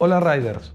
Hola Riders.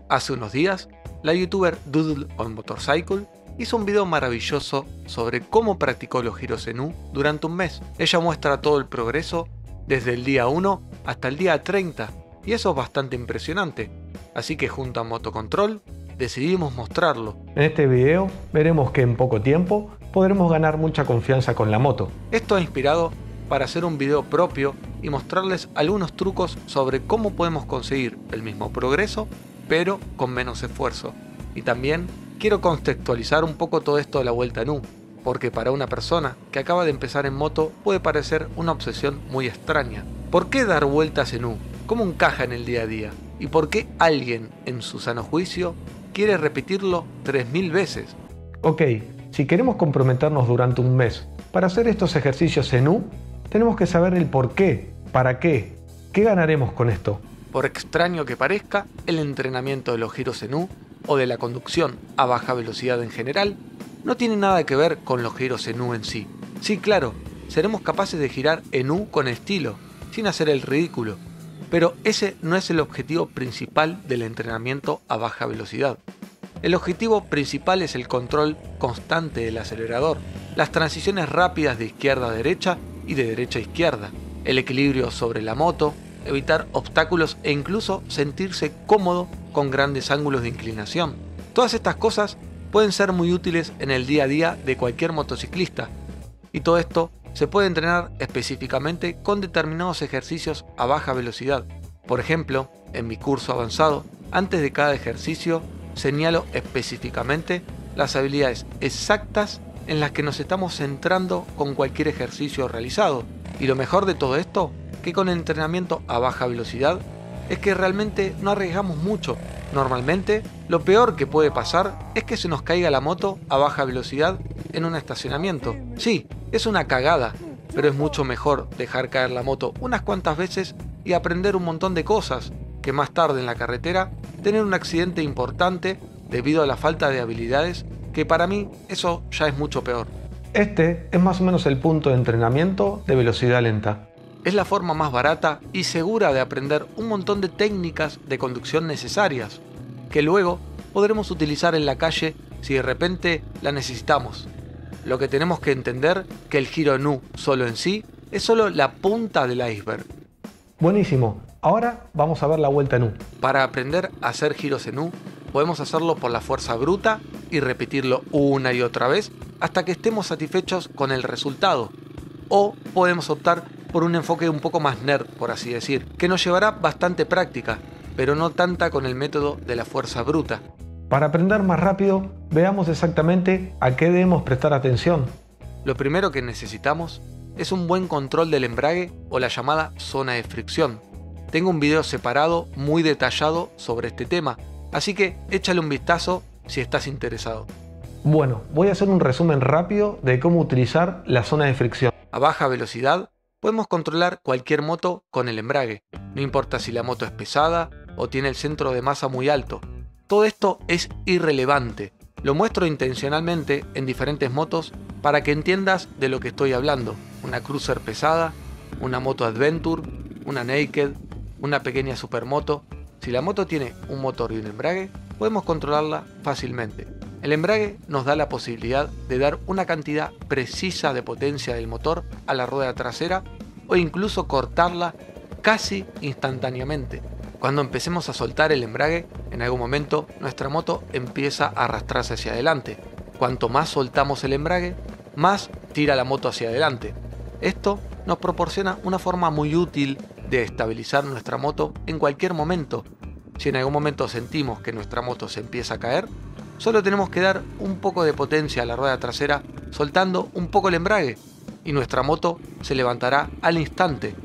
Hace unos días, la youtuber Doodle on Motorcycle hizo un video maravilloso sobre cómo practicó los giros en U durante un mes. Ella muestra todo el progreso desde el día 1 hasta el día 30 y eso es bastante impresionante. Así que junto a Motocontrol decidimos mostrarlo. En este video veremos que en poco tiempo podremos ganar mucha confianza con la moto. Esto ha inspirado para hacer un video propio y mostrarles algunos trucos sobre cómo podemos conseguir el mismo progreso pero con menos esfuerzo. Y también quiero contextualizar un poco todo esto de la vuelta en U, porque para una persona que acaba de empezar en moto puede parecer una obsesión muy extraña. ¿Por qué dar vueltas en U? ¿Cómo encaja en el día a día? ¿Y por qué alguien en su sano juicio quiere repetirlo 3000 veces? Ok, si queremos comprometernos durante un mes para hacer estos ejercicios en U, tenemos que saber el por qué, para qué ganaremos con esto. Por extraño que parezca, el entrenamiento de los giros en U o de la conducción a baja velocidad en general no tiene nada que ver con los giros en U en sí. Sí, claro, seremos capaces de girar en U con estilo, sin hacer el ridículo, pero ese no es el objetivo principal del entrenamiento a baja velocidad. El objetivo principal es el control constante del acelerador, las transiciones rápidas de izquierda a derecha y de derecha a izquierda, el equilibrio sobre la moto, evitar obstáculos e incluso sentirse cómodo con grandes ángulos de inclinación. Todas estas cosas pueden ser muy útiles en el día a día de cualquier motociclista, y todo esto se puede entrenar específicamente con determinados ejercicios a baja velocidad. Por ejemplo, en mi curso avanzado, antes de cada ejercicio señalo específicamente las habilidades exactas en las que nos estamos centrando con cualquier ejercicio realizado. Y lo mejor de todo esto, que con entrenamiento a baja velocidad, es que realmente no arriesgamos mucho. Normalmente, lo peor que puede pasar es que se nos caiga la moto a baja velocidad en un estacionamiento. Sí, es una cagada, pero es mucho mejor dejar caer la moto unas cuantas veces y aprender un montón de cosas, que más tarde en la carretera tener un accidente importante debido a la falta de habilidades, que para mí eso ya es mucho peor. Este es más o menos el punto de entrenamiento de velocidad lenta. Es la forma más barata y segura de aprender un montón de técnicas de conducción necesarias, que luego podremos utilizar en la calle si de repente la necesitamos. Lo que tenemos que entender que el giro en U solo en sí es solo la punta del iceberg. Buenísimo, ahora vamos a ver la vuelta en U. Para aprender a hacer giros en U, podemos hacerlo por la fuerza bruta y repetirlo una y otra vez hasta que estemos satisfechos con el resultado. O podemos optar por un enfoque un poco más nerd, por así decir, que nos llevará bastante práctica, pero no tanta con el método de la fuerza bruta. Para aprender más rápido, veamos exactamente a qué debemos prestar atención. Lo primero que necesitamos es un buen control del embrague o la llamada zona de fricción. Tengo un video separado muy detallado sobre este tema, así que échale un vistazo si estás interesado. Bueno, voy a hacer un resumen rápido de cómo utilizar la zona de fricción. A baja velocidad podemos controlar cualquier moto con el embrague, no importa si la moto es pesada o tiene el centro de masa muy alto. Todo esto es irrelevante, lo muestro intencionalmente en diferentes motos para que entiendas de lo que estoy hablando. Una cruiser pesada, una moto adventure, una naked, una pequeña supermoto. Si la moto tiene un motor y un embrague, podemos controlarla fácilmente. El embrague nos da la posibilidad de dar una cantidad precisa de potencia del motor a la rueda trasera o incluso cortarla casi instantáneamente. Cuando empecemos a soltar el embrague, en algún momento nuestra moto empieza a arrastrarse hacia adelante. Cuanto más soltamos el embrague, más tira la moto hacia adelante. Esto nos proporciona una forma muy útil de estabilizar nuestra moto en cualquier momento. Si en algún momento sentimos que nuestra moto se empieza a caer, solo tenemos que dar un poco de potencia a la rueda trasera soltando un poco el embrague y nuestra moto se levantará al instante.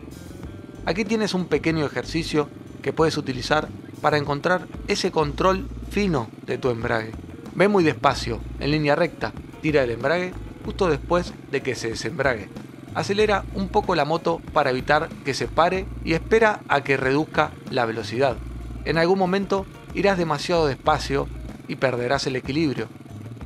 Aquí tienes un pequeño ejercicio que puedes utilizar para encontrar ese control fino de tu embrague. Ve muy despacio, en línea recta, tira el embrague justo después de que se desembrague. Acelera un poco la moto para evitar que se pare y espera a que reduzca la velocidad. En algún momento irás demasiado despacio y perderás el equilibrio.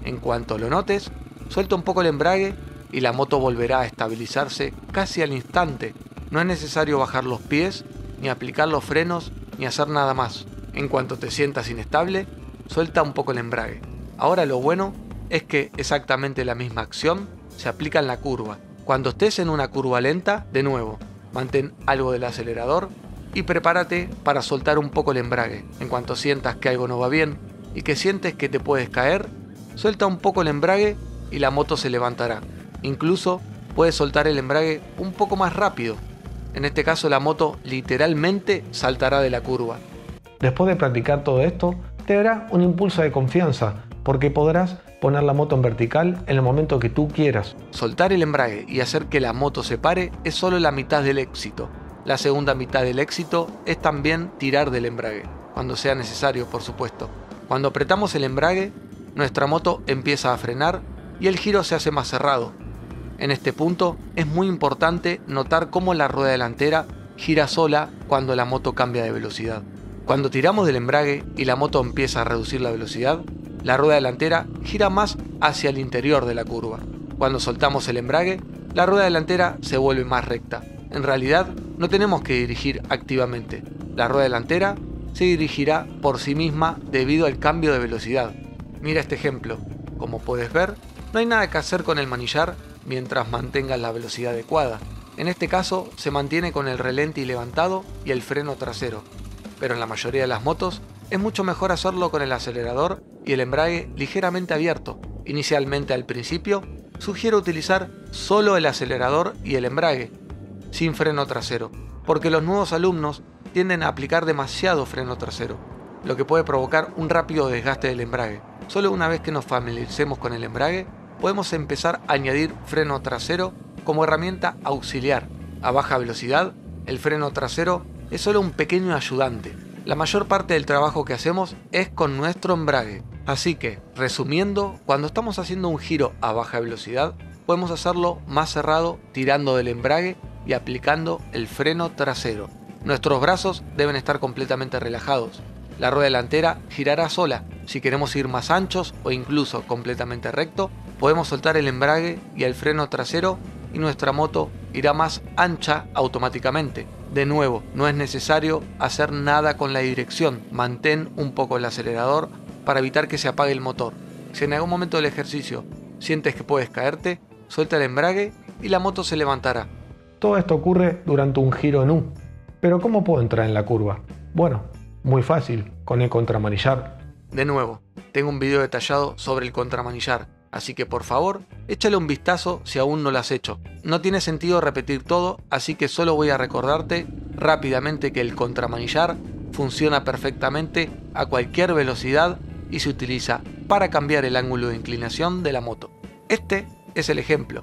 En cuanto lo notes, suelta un poco el embrague y la moto volverá a estabilizarse casi al instante. No es necesario bajar los pies, ni aplicar los frenos, ni hacer nada más. En cuanto te sientas inestable, suelta un poco el embrague. Ahora lo bueno es que exactamente la misma acción se aplica en la curva. Cuando estés en una curva lenta, de nuevo, mantén algo del acelerador y prepárate para soltar un poco el embrague. En cuanto sientas que algo no va bien y que sientes que te puedes caer, suelta un poco el embrague y la moto se levantará. Incluso puedes soltar el embrague un poco más rápido. En este caso la moto literalmente saltará de la curva. Después de practicar todo esto, te dará un impulso de confianza, porque podrás poner la moto en vertical en el momento que tú quieras. Soltar el embrague y hacer que la moto se pare es solo la mitad del éxito. La segunda mitad del éxito es también tirar del embrague, cuando sea necesario, por supuesto. Cuando apretamos el embrague, nuestra moto empieza a frenar y el giro se hace más cerrado. En este punto es muy importante notar cómo la rueda delantera gira sola cuando la moto cambia de velocidad. Cuando tiramos del embrague y la moto empieza a reducir la velocidad, la rueda delantera gira más hacia el interior de la curva. Cuando soltamos el embrague, la rueda delantera se vuelve más recta. En realidad, no tenemos que dirigir activamente. La rueda delantera se dirigirá por sí misma debido al cambio de velocidad. Mira este ejemplo. Como puedes ver, no hay nada que hacer con el manillar mientras mantengas la velocidad adecuada. En este caso, se mantiene con el relente levantado y el freno trasero. Pero en la mayoría de las motos, es mucho mejor hacerlo con el acelerador y el embrague ligeramente abierto. Inicialmente al principio, sugiero utilizar solo el acelerador y el embrague, sin freno trasero, porque los nuevos alumnos tienden a aplicar demasiado freno trasero, lo que puede provocar un rápido desgaste del embrague. Solo una vez que nos familiaricemos con el embrague, podemos empezar a añadir freno trasero como herramienta auxiliar. A baja velocidad, el freno trasero es solo un pequeño ayudante. La mayor parte del trabajo que hacemos es con nuestro embrague. Así que, resumiendo, cuando estamos haciendo un giro a baja velocidad, podemos hacerlo más cerrado tirando del embrague y aplicando el freno trasero. Nuestros brazos deben estar completamente relajados. La rueda delantera girará sola. Si queremos ir más anchos o incluso completamente recto, podemos soltar el embrague y el freno trasero y nuestra moto irá más ancha automáticamente. De nuevo, no es necesario hacer nada con la dirección. Mantén un poco el acelerador para evitar que se apague el motor. Si en algún momento del ejercicio sientes que puedes caerte, suelta el embrague y la moto se levantará. Todo esto ocurre durante un giro en U. Pero ¿cómo puedo entrar en la curva? Bueno, muy fácil, con el contramanillar. De nuevo, tengo un video detallado sobre el contramanillar, así que por favor, échale un vistazo si aún no lo has hecho. No tiene sentido repetir todo, así que solo voy a recordarte rápidamente que el contramanillar funciona perfectamente a cualquier velocidad y se utiliza para cambiar el ángulo de inclinación de la moto. Este es el ejemplo.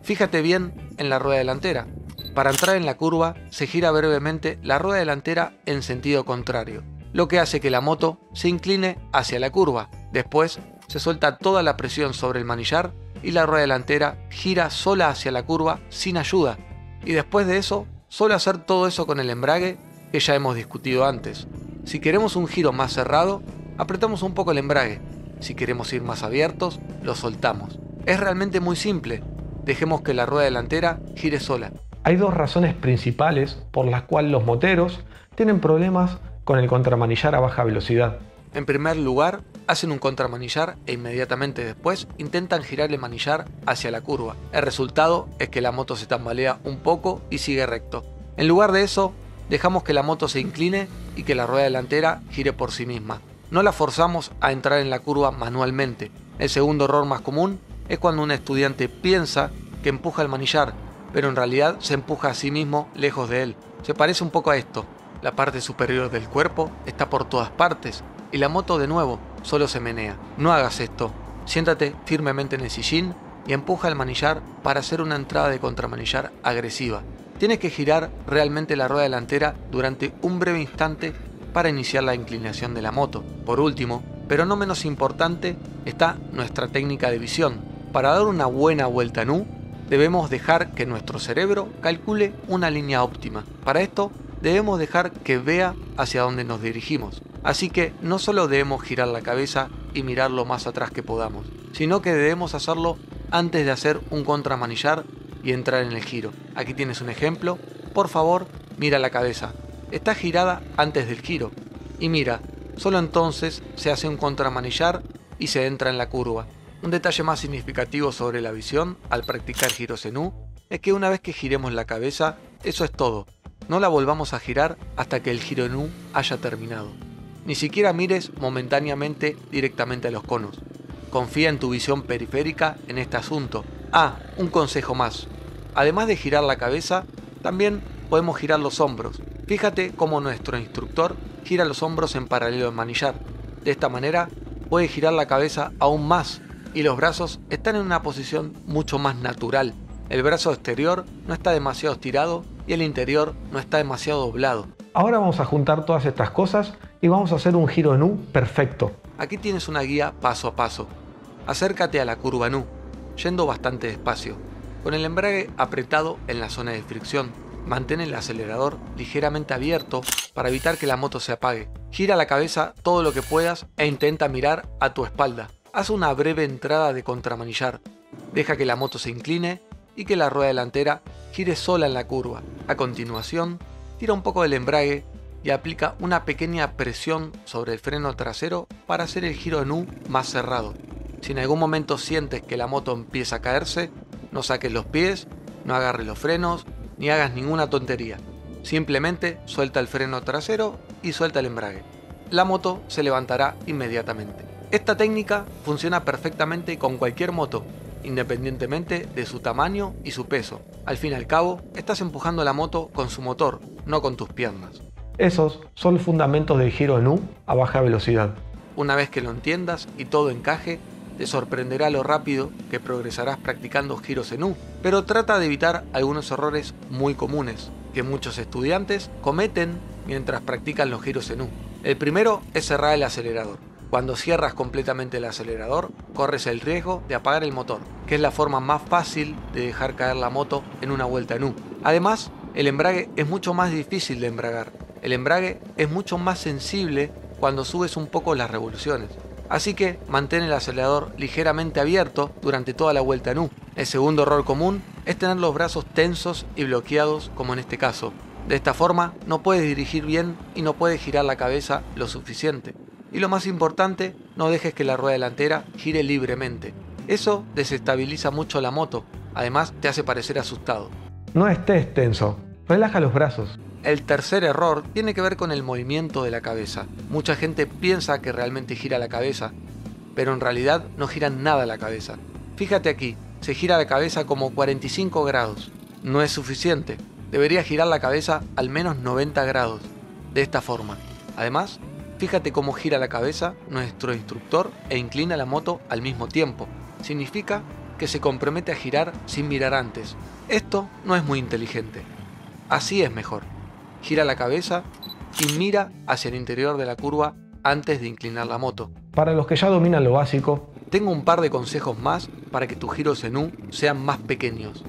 Fíjate bien en la rueda delantera. Para entrar en la curva se gira brevemente la rueda delantera en sentido contrario, lo que hace que la moto se incline hacia la curva. Después se suelta toda la presión sobre el manillar y la rueda delantera gira sola hacia la curva sin ayuda. Y después de eso, solo hacer todo eso con el embrague que ya hemos discutido antes. Si queremos un giro más cerrado, apretamos un poco el embrague. Si queremos ir más abiertos, lo soltamos. Es realmente muy simple. Dejemos que la rueda delantera gire sola. Hay dos razones principales por las cuales los moteros tienen problemas con el contramanillar a baja velocidad. En primer lugar, hacen un contramanillar e inmediatamente después intentan girar el manillar hacia la curva. El resultado es que la moto se tambalea un poco y sigue recto. En lugar de eso, dejamos que la moto se incline y que la rueda delantera gire por sí misma. No la forzamos a entrar en la curva manualmente. El segundo error más común es cuando un estudiante piensa que empuja el manillar, pero en realidad se empuja a sí mismo lejos de él. Se parece un poco a esto. La parte superior del cuerpo está por todas partes y la moto de nuevo solo se menea. No hagas esto. Siéntate firmemente en el sillín y empuja el manillar para hacer una entrada de contramanillar agresiva. Tienes que girar realmente la rueda delantera durante un breve instante para iniciar la inclinación de la moto. Por último, pero no menos importante, está nuestra técnica de visión. Para dar una buena vuelta en U, debemos dejar que nuestro cerebro calcule una línea óptima. Para esto, debemos dejar que vea hacia dónde nos dirigimos. Así que no solo debemos girar la cabeza y mirar lo más atrás que podamos, sino que debemos hacerlo antes de hacer un contramanillar y entrar en el giro. Aquí tienes un ejemplo. Por favor, mira la cabeza. Está girada antes del giro. Y mira, solo entonces se hace un contramanillar y se entra en la curva. Un detalle más significativo sobre la visión al practicar giros en U es que una vez que giremos la cabeza, eso es todo. No la volvamos a girar hasta que el giro en U haya terminado. Ni siquiera mires momentáneamente directamente a los conos. Confía en tu visión periférica en este asunto. Un consejo más. Además de girar la cabeza, también podemos girar los hombros. Fíjate cómo nuestro instructor gira los hombros en paralelo al manillar. De esta manera puede girar la cabeza aún más y los brazos están en una posición mucho más natural. El brazo exterior no está demasiado estirado y el interior no está demasiado doblado. Ahora vamos a juntar todas estas cosas y vamos a hacer un giro en U perfecto. Aquí tienes una guía paso a paso. Acércate a la curva en U, yendo bastante despacio, con el embrague apretado en la zona de fricción. Mantén el acelerador ligeramente abierto para evitar que la moto se apague. Gira la cabeza todo lo que puedas e intenta mirar a tu espalda. Haz una breve entrada de contramanillar. Deja que la moto se incline y que la rueda delantera gire sola en la curva. A continuación, tira un poco del embrague y aplica una pequeña presión sobre el freno trasero para hacer el giro en U más cerrado. Si en algún momento sientes que la moto empieza a caerse, no saques los pies, no agarres los frenos, ni hagas ninguna tontería. Simplemente suelta el freno trasero y suelta el embrague. La moto se levantará inmediatamente. Esta técnica funciona perfectamente con cualquier moto, independientemente de su tamaño y su peso. Al fin y al cabo, estás empujando la moto con su motor, no con tus piernas. Esos son los fundamentos del giro en U a baja velocidad. Una vez que lo entiendas y todo encaje, te sorprenderá lo rápido que progresarás practicando giros en U, pero trata de evitar algunos errores muy comunes que muchos estudiantes cometen mientras practican los giros en U. El primero es cerrar el acelerador. Cuando cierras completamente el acelerador, corres el riesgo de apagar el motor, que es la forma más fácil de dejar caer la moto en una vuelta en U. Además, el embrague es mucho más difícil de embragar. El embrague es mucho más sensible cuando subes un poco las revoluciones. Así que mantén el acelerador ligeramente abierto durante toda la vuelta en U. El segundo error común es tener los brazos tensos y bloqueados como en este caso. De esta forma no puedes dirigir bien y no puedes girar la cabeza lo suficiente. Y lo más importante, no dejes que la rueda delantera gire libremente. Eso desestabiliza mucho la moto, además te hace parecer asustado. No estés tenso, relaja los brazos. El tercer error tiene que ver con el movimiento de la cabeza. Mucha gente piensa que realmente gira la cabeza, pero en realidad no gira nada la cabeza. Fíjate aquí, se gira la cabeza como 45 grados. No es suficiente, debería girar la cabeza al menos 90 grados, de esta forma. Además, fíjate cómo gira la cabeza nuestro instructor e inclina la moto al mismo tiempo. Significa que se compromete a girar sin mirar antes. Esto no es muy inteligente. Así es mejor. Gira la cabeza y mira hacia el interior de la curva antes de inclinar la moto. Para los que ya dominan lo básico, tengo un par de consejos más para que tus giros en U sean más pequeños.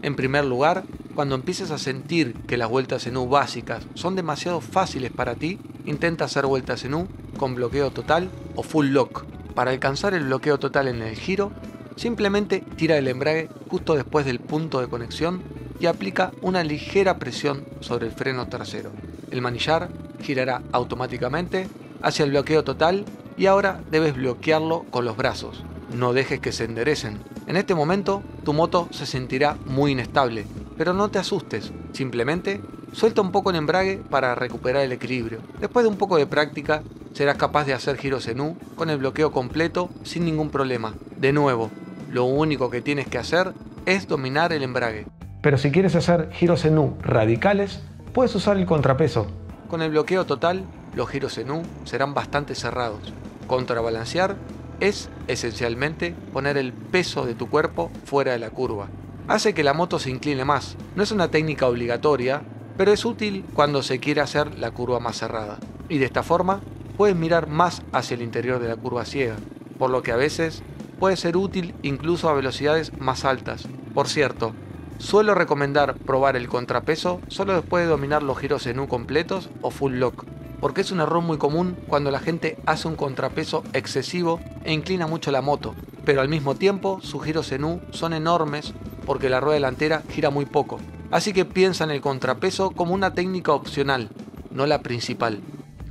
En primer lugar, cuando empieces a sentir que las vueltas en U básicas son demasiado fáciles para ti, intenta hacer vueltas en U con bloqueo total o full lock. Para alcanzar el bloqueo total en el giro, simplemente tira el embrague justo después del punto de conexión y aplica una ligera presión sobre el freno trasero. El manillar girará automáticamente hacia el bloqueo total y ahora debes bloquearlo con los brazos. No dejes que se enderecen. En este momento tu moto se sentirá muy inestable, pero no te asustes, simplemente suelta un poco el embrague para recuperar el equilibrio. Después de un poco de práctica serás capaz de hacer giros en U con el bloqueo completo sin ningún problema. De nuevo, lo único que tienes que hacer es dominar el embrague. Pero si quieres hacer giros en U radicales, puedes usar el contrapeso. Con el bloqueo total, los giros en U serán bastante cerrados. Contrabalancear es esencialmente poner el peso de tu cuerpo fuera de la curva. Hace que la moto se incline más. No es una técnica obligatoria, pero es útil cuando se quiere hacer la curva más cerrada. Y de esta forma, puedes mirar más hacia el interior de la curva ciega, por lo que a veces puede ser útil incluso a velocidades más altas. Por cierto, suelo recomendar probar el contrapeso solo después de dominar los giros en U completos o full lock, porque es un error muy común cuando la gente hace un contrapeso excesivo e inclina mucho la moto, pero al mismo tiempo sus giros en U son enormes porque la rueda delantera gira muy poco. Así que piensa en el contrapeso como una técnica opcional, no la principal.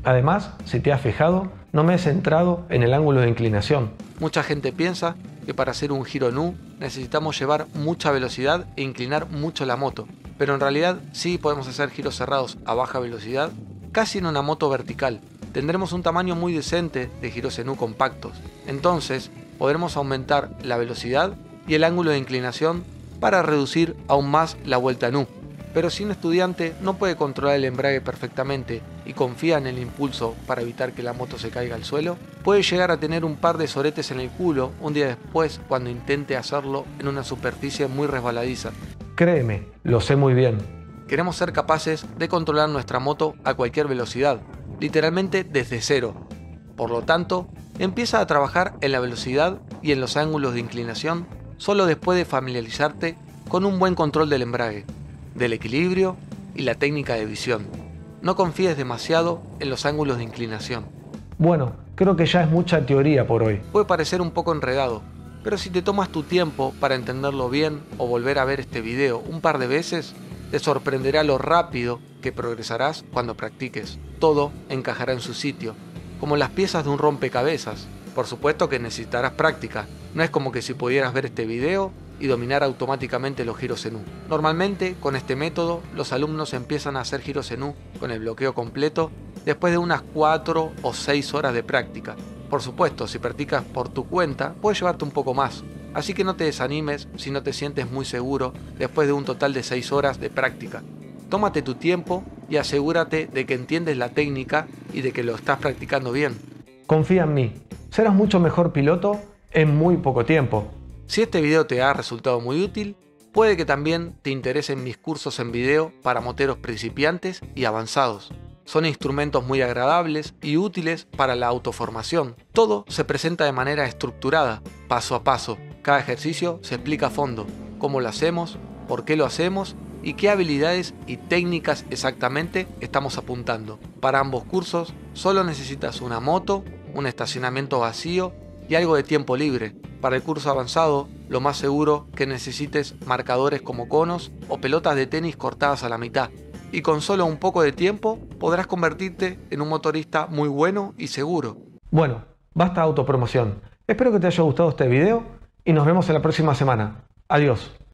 Además, si te has fijado, no me he centrado en el ángulo de inclinación. Mucha gente piensa que para hacer un giro nu necesitamos llevar mucha velocidad e inclinar mucho la moto, pero en realidad sí podemos hacer giros cerrados a baja velocidad, casi en una moto vertical. Tendremos un tamaño muy decente de giros en U compactos, entonces podremos aumentar la velocidad y el ángulo de inclinación para reducir aún más la vuelta en U. Pero si un estudiante no puede controlar el embrague perfectamente y confía en el impulso para evitar que la moto se caiga al suelo, puede llegar a tener un par de soretes en el culo un día después cuando intente hacerlo en una superficie muy resbaladiza. Créeme, lo sé muy bien. Queremos ser capaces de controlar nuestra moto a cualquier velocidad, literalmente desde cero. Por lo tanto, empieza a trabajar en la velocidad y en los ángulos de inclinación solo después de familiarizarte con un buen control del embrague, del equilibrio y la técnica de visión. No confíes demasiado en los ángulos de inclinación. Bueno, creo que ya es mucha teoría por hoy. Puede parecer un poco enredado, pero si te tomas tu tiempo para entenderlo bien o volver a ver este video un par de veces, te sorprenderá lo rápido que progresarás cuando practiques. Todo encajará en su sitio, como las piezas de un rompecabezas. Por supuesto que necesitarás práctica, no es como que si pudieras ver este video y dominar automáticamente los giros en U. Normalmente, con este método, los alumnos empiezan a hacer giros en U con el bloqueo completo después de unas 4 o 6 horas de práctica. Por supuesto, si practicas por tu cuenta, puedes llevarte un poco más, así que no te desanimes si no te sientes muy seguro después de un total de 6 horas de práctica. Tómate tu tiempo y asegúrate de que entiendes la técnica y de que lo estás practicando bien. Confía en mí, serás mucho mejor piloto en muy poco tiempo. Si este video te ha resultado muy útil, puede que también te interesen mis cursos en video para moteros principiantes y avanzados. Son instrumentos muy agradables y útiles para la autoformación. Todo se presenta de manera estructurada, paso a paso. Cada ejercicio se explica a fondo, cómo lo hacemos, por qué lo hacemos y qué habilidades y técnicas exactamente estamos apuntando. Para ambos cursos solo necesitas una moto, un estacionamiento vacío y algo de tiempo libre. Para el curso avanzado, lo más seguro que necesites marcadores como conos o pelotas de tenis cortadas a la mitad. Y con solo un poco de tiempo podrás convertirte en un motorista muy bueno y seguro. Bueno, basta autopromoción. Espero que te haya gustado este video y nos vemos en la próxima semana. Adiós.